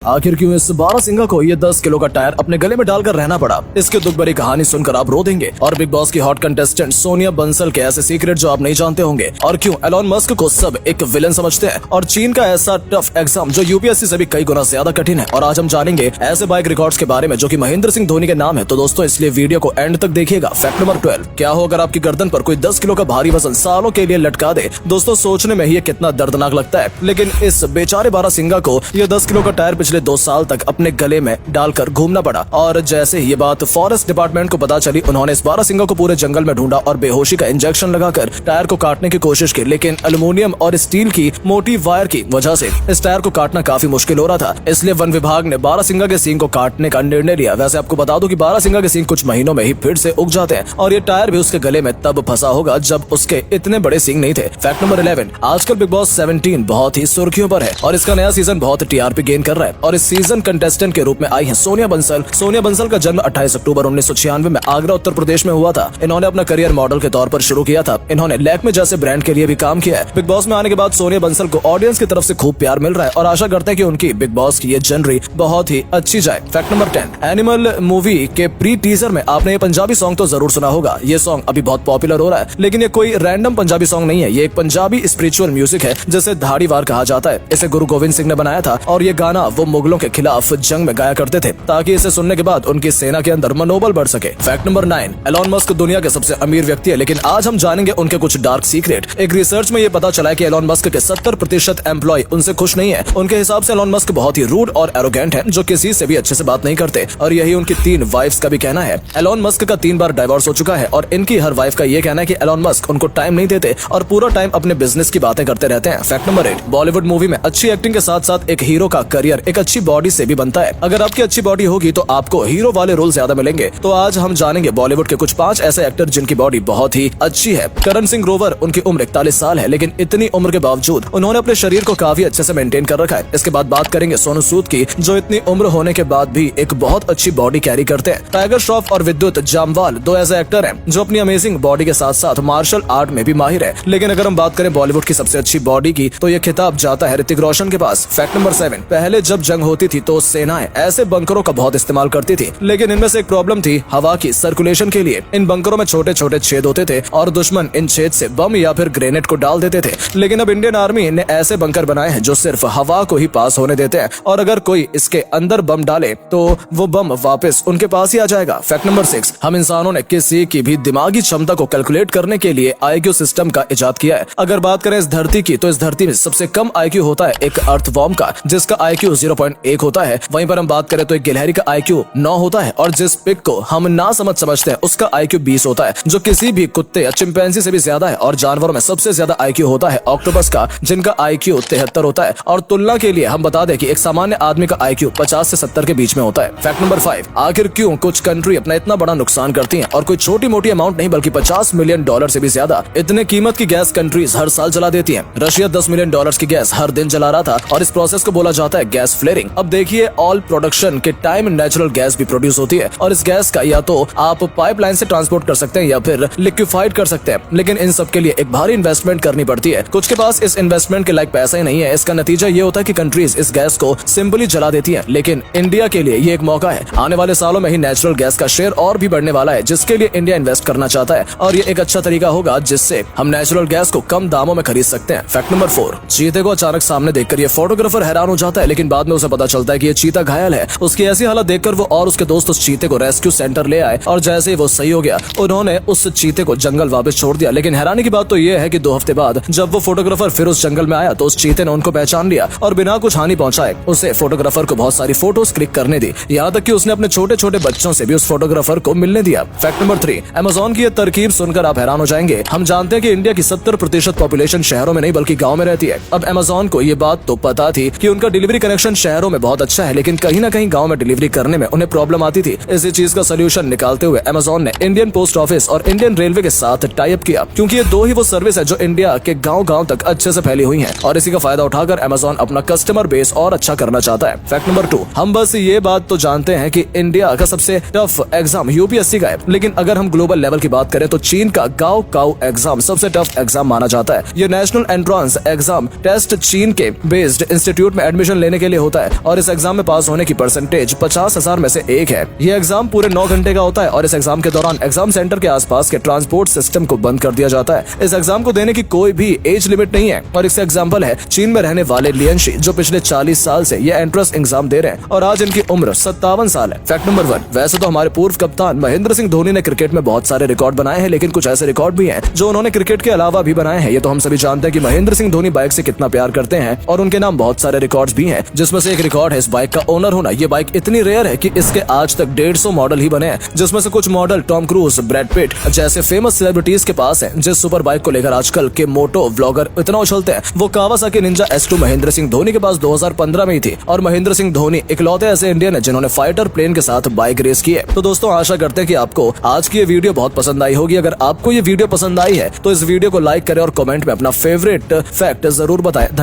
आखिर क्यों इस बारहसिंगा को ये 10 किलो का टायर अपने गले में डालकर रहना पड़ा? इसके दुख भरी कहानी सुनकर आप रो देंगे। और बिग बॉस की हॉट कंटेस्टेंट सोनिया बंसल के ऐसे सीक्रेट जो आप नहीं जानते होंगे, और क्यों एलोन मस्क को सब एक विलन समझते हैं, और चीन का ऐसा टफ एग्जाम जो यूपीएससी से भी कई गुना ज्यादा कठिन है। और आज हम जानेंगे ऐसे बाइक रिकॉर्ड्स के बारे में जो कि महेंद्र सिंह धोनी के नाम है। तो दोस्तों इसलिए वीडियो को एंड तक देखिएगा। फैक्ट नंबर 12, क्या हो अगर आपकी गर्दन पर कोई 10 किलो का भारी वजन सालों के लिए लटका दे? दोस्तों सोचने में ही ये कितना दर्दनाक लगता है, लेकिन इस बेचारे बारहसिंगा को ये 10 किलो का टायर पिछले 2 साल तक अपने गले में डालकर घूमना पड़ा। और जैसे ही ये बात फॉरेस्ट डिपार्टमेंट को पता चली, उन्होंने इस बारहसिंगा को पूरे जंगल में ढूंढा और बेहोशी का इंजेक्शन लगाकर टायर को काटने की कोशिश की, लेकिन एल्युमिनियम और स्टील की मोटी वायर की वजह से इस टायर को काटना काफी मुश्किल हो रहा था। इसलिए वन विभाग ने बारहसिंगा के सींग को काटने का निर्णय लिया। वैसे आपको बता दूं कि बारहसिंगा के सींग कुछ महीनों में ही फिर से उग जाते हैं, और ये टायर भी उसके गले में तब फंसा होगा जब उसके इतने बड़े सींग नहीं थे। फैक्ट नंबर 11, आजकल बिग बॉस 17 बहुत ही सुर्खियों पर है और इसका नया सीजन बहुत टीआरपी गेन कर रहा है। और इस सीजन कंटेस्टेंट के रूप में आई है सोनिया बंसल। सोनिया बंसल का जन्म 28 अक्टूबर 1996 में आगरा उत्तर प्रदेश में हुआ था। इन्होंने अपना करियर मॉडल के तौर पर शुरू किया था। इन्होंने लैक्मे जैसे ब्रांड के लिए भी काम किया है। बिग बॉस में आने के बाद सोनिया बंसल को ऑडियंस की तरफ से खूब प्यार मिल रहा है, और आशा करते हैं कि उनकी बिग बॉस की ये जर्नी बहुत ही अच्छी जाए। फैक्ट नंबर 10, एनिमल मूवी के प्री टीजर में आपने ये पंजाबी सॉन्ग तो जरूर सुना होगा। ये सॉन्ग अभी बहुत पॉपुलर हो रहा है, लेकिन ये कोई रैंडम पंजाबी सॉन्ग नहीं है। ये एक पंजाबी स्पिरिचुअल म्यूजिक है जिसे धाड़ीवार कहा जाता है। इसे गुरु गोविंद सिंह ने बनाया था, और ये गाना वो मुगलों के खिलाफ जंग में गाया करते थे ताकि इसे सुनने के बाद उनकी सेना के अंदर मनोबल बढ़ सके। फैक्ट नंबर 9, एलोन मस्क दुनिया के सबसे अमीर व्यक्ति है, लेकिन आज हम जानेंगे उनके कुछ डार्क सीक्रेट। एक रिसर्च में ये पता चला है कि एलोन मस्क के 70% एम्प्लॉय उनसे खुश नहीं है। उनके हिसाब से एलोन मस्क बहुत ही रूड और एरोगेंट है, जो किसी से भी अच्छे से बात नहीं करते। और यही उनकी 3 वाइफ्स का भी कहना है। एलोन मस्क का 3 बार डाइवोर्स हो चुका है, और इनकी हर वाइफ का ये कहना है कि एलोन मस्क उनको टाइम नहीं देते और पूरा टाइम अपने बिजनेस की बातें करते रहते हैं। फैक्ट नंबर 8, बॉलीवुड मूवी में अच्छी एक्टिंग के साथ साथ एक हीरो का करियर एक अच्छी बॉडी से भी बनता है। अगर आपकी अच्छी बॉडी होगी तो आपको हीरो वाले रोल ज्यादा मिलेंगे। तो आज हम जानेंगे बॉलीवुड के कुछ 5 ऐसे एक्टर जिनकी बॉडी बहुत ही अच्छी है। करण सिंह ग्रोवर, उनकी उम्र 41 साल है, लेकिन इतनी उम्र के बावजूद उन्होंने अपने शरीर को काफी अच्छे से मेंटेन कर रखा है। इसके बाद बात करेंगे सोनू सूद की, जो इतनी उम्र होने के बाद भी एक बहुत अच्छी बॉडी कैरी करते हैं। टाइगर श्रॉफ और विद्युत जामवाल 2 ऐसे एक्टर हैं जो अपनी अमेजिंग बॉडी के साथ साथ मार्शल आर्ट में भी माहिर है। लेकिन अगर हम बात करें बॉलीवुड की सबसे अच्छी बॉडी की, तो ये खिताब जाता है ऋतिक रोशन के पास। फैक्ट नंबर 7, पहले जब जंग होती थी तो सेनाएं ऐसे बंकरों का बहुत इस्तेमाल करती थी, लेकिन इनमें से एक प्रॉब्लम थी हवा की सर्कुलेशन के लिए। इन बंकरों में छोटे छोटे छेद होते थे और दुश्मन इन छेद से बम या फिर ग्रेनेड को डाल देते थे। लेकिन अब इंडियन आर्मी ने ऐसे बंकर बनाए हैं जो सिर्फ हवा को ही पास होने देते हैं, और अगर कोई इसके अंदर बम डाले तो वो बम वापस उनके पास ही आ जाएगा। फैक्ट नंबर 6, हम इंसानों ने किसी की भी दिमागी क्षमता को कैलकुलेट करने के लिए आईक्यू सिस्टम का इजाद किया है। अगर बात करें इस धरती की, तो इस धरती में सबसे कम आईक्यू होता है एक अर्थवॉर्म का, जिसका आईक्यू 0.1 होता है। वहीं पर हम बात करें तो एक गिलहरी का आईक्यू 9 होता है, और जिस पिग को हम ना समझते हैं उसका आईक्यू 20 होता है, जो किसी भी कुत्ते या चिंपैंजी से भी ज्यादा है। और जानवरों में सबसे ज्यादा आईक्यू होता है ऑक्टोपस का, जिनका आईक्यू 73 होता है। और तुलना के लिए हम बता दें कि एक सामान्य आदमी का आईक्यू 50 से 70 के बीच में होता है। फैक्ट नंबर 5, आखिर क्यों कुछ कंट्री अपना इतना बड़ा नुकसान करती हैं, और कोई छोटी मोटी अमाउंट नहीं बल्कि $50 मिलियन से भी ज्यादा इतने कीमत की गैस कंट्रीज हर साल जला देती हैं। रशिया $10 मिलियन की गैस हर दिन जला रहा था, और इस प्रोसेस को बोला जाता है गैस फ्लेयरिंग। अब देखिए, ऑयल प्रोडक्शन के टाइम नेचुरल गैस भी प्रोड्यूस होती है, और इस गैस का या तो आप पाइपलाइन से ट्रांसपोर्ट कर सकते हैं या फिर लिक्विफाइड कर सकते हैं, लेकिन इन सब के लिए एक भारी इन्वेस्टमेंट करनी पड़ती है। कुछ के पास इस इन्वेस्टमेंट के लायक पैसा ही नहीं है। इसका नतीजा ये होता है कि कंट्रीज इस गैस को सिंपली जला देती हैं। लेकिन इंडिया के लिए ये एक मौका है। आने वाले सालों में ही नेचुरल गैस का शेयर और भी बढ़ने वाला है, जिसके लिए इंडिया इन्वेस्ट करना चाहता है, और ये एक अच्छा तरीका होगा जिससे हम नेचुरल गैस को कम दामों में खरीद सकते हैं। फैक्ट नंबर 4, चीते को अचानक सामने देखकर ये फोटोग्राफर हैरान हो जाता है, लेकिन बाद में उसे पता चलता है कि ये चीता घायल है। उसकी ऐसी हालत देखकर वो और उसके दोस्त उस चीते को रेस्क्यू सेंटर ले आए, और जैसे ही वो सही हो गया, उन्होंने उस चीते को जंगल वापस छोड़ दिया। लेकिन हैरानी की बात तो ये है कि 2 हफ्ते बाद जब वो फोटोग्राफर फिर उस जंगल में आया, तो उस चीते ने उनको पहचान लिया और बिना कुछ हानि पहुंचाए उसे फोटोग्राफर को बहुत सारी फोटोज क्लिक करने दी। यहाँ तक कि उसने अपने छोटे छोटे बच्चों से भी उस फोटोग्राफर को मिलने दिया। फैक्ट नंबर 3, अमेज़न की ये तरकीब सुनकर आप हैरान हो जाएंगे। हम जानते हैं कि इंडिया की 70% पॉपुलेशन शहरों में नहीं बल्कि गाँव में रहती है। अब अमेज़न को ये बात तो पता थी कि उनका डिलीवरी कनेक्शन शहरों में बहुत अच्छा है, लेकिन कहीं ना कहीं गाँव में डिलीवरी करने में उन्हें प्रॉब्लम आती थी। इसी चीज का सोल्यूशन निकालते हुए अमेज़न ने इंडियन पोस्ट ऑफिस और इंडियन रेलवे के साथ टाई अप किया, क्योंकि ये 2 ही वो सर्विस है जो इंडिया के गांव-गांव तक अच्छे से फैली हुई हैं, और इसी का फायदा उठाकर अमेज़न अपना कस्टमर बेस और अच्छा करना चाहता है। फैक्ट नंबर 2, हम बस ये बात तो जानते हैं कि इंडिया का सबसे टफ एग्जाम यूपीएससी का है, लेकिन अगर हम ग्लोबल लेवल की बात करें तो चीन का गाओ काओ एग्जाम सबसे टफ एग्जाम माना जाता है। ये नेशनल एंट्रेंस एग्जाम टेस्ट चीन के बेस्ड इंस्टीट्यूट में एडमिशन लेने के लिए होता होता है और इस एग्जाम में पास होने की परसेंटेज 50,000 में से 1 है। ये एग्जाम पूरे 9 घंटे का होता है और इस एग्जाम के दौरान एग्जाम सेंटर के आसपास के ट्रांसपोर्ट सिस्टम को बंद कर दिया जाता है। इस एग्जाम को देने की कोई भी एज लिमिट नहीं है और इससे एग्जाम्पल है चीन में रहने वाले लियनशी, जो पिछले 40 साल से ये एंट्रेंस एग्जाम दे रहे हैं और आज इनकी उम्र 57 साल है। फैक्ट नंबर 1, वैसे तो हमारे पूर्व कप्तान महेंद्र सिंह धोनी ने क्रिकेट में बहुत सारे रिकॉर्ड बनाए हैं, लेकिन कुछ ऐसे रिकॉर्ड भी हैं जो उन्होंने क्रिकेट के अलावा भी बनाए हैं। ये तो हम सभी जानते हैं कि महेंद्र सिंह धोनी बाइक से कितना प्यार करते हैं और उनके नाम बहुत सारे रिकॉर्ड्स भी हैं, जिसमें से एक रिकॉर्ड है इस बाइक का ओनर होना। ये बाइक इतनी रेयर है कि इसके आज तक 150 मॉडल ही बने हैं, जिसमें से कुछ model Tom cruise, Brad Pitt जैसे फेमस सेलिब्रिटीज के पास है। जिस सुपर बाइक को लेकर आजकल के मोटो व्लॉगर इतना उछलते हैं वो Kawasaki Ninja S2 Mahendra Singh Dhoni के पास 2015 में ही थी और महेंद्र सिंह धोनी इकलौते ऐसे इंडियन है जिन्होंने फाइटर प्लेन के साथ बाइक रेस की है। तो दोस्तों आशा करते हैं कि आपको आज की ये वीडियो बहुत पसंद आई होगी। अगर आपको ये वीडियो पसंद आई है तो इस वीडियो को लाइक करें और कमेंट में अपना फेवरेट फैक्ट जरूर बताएं। धन्यवाद।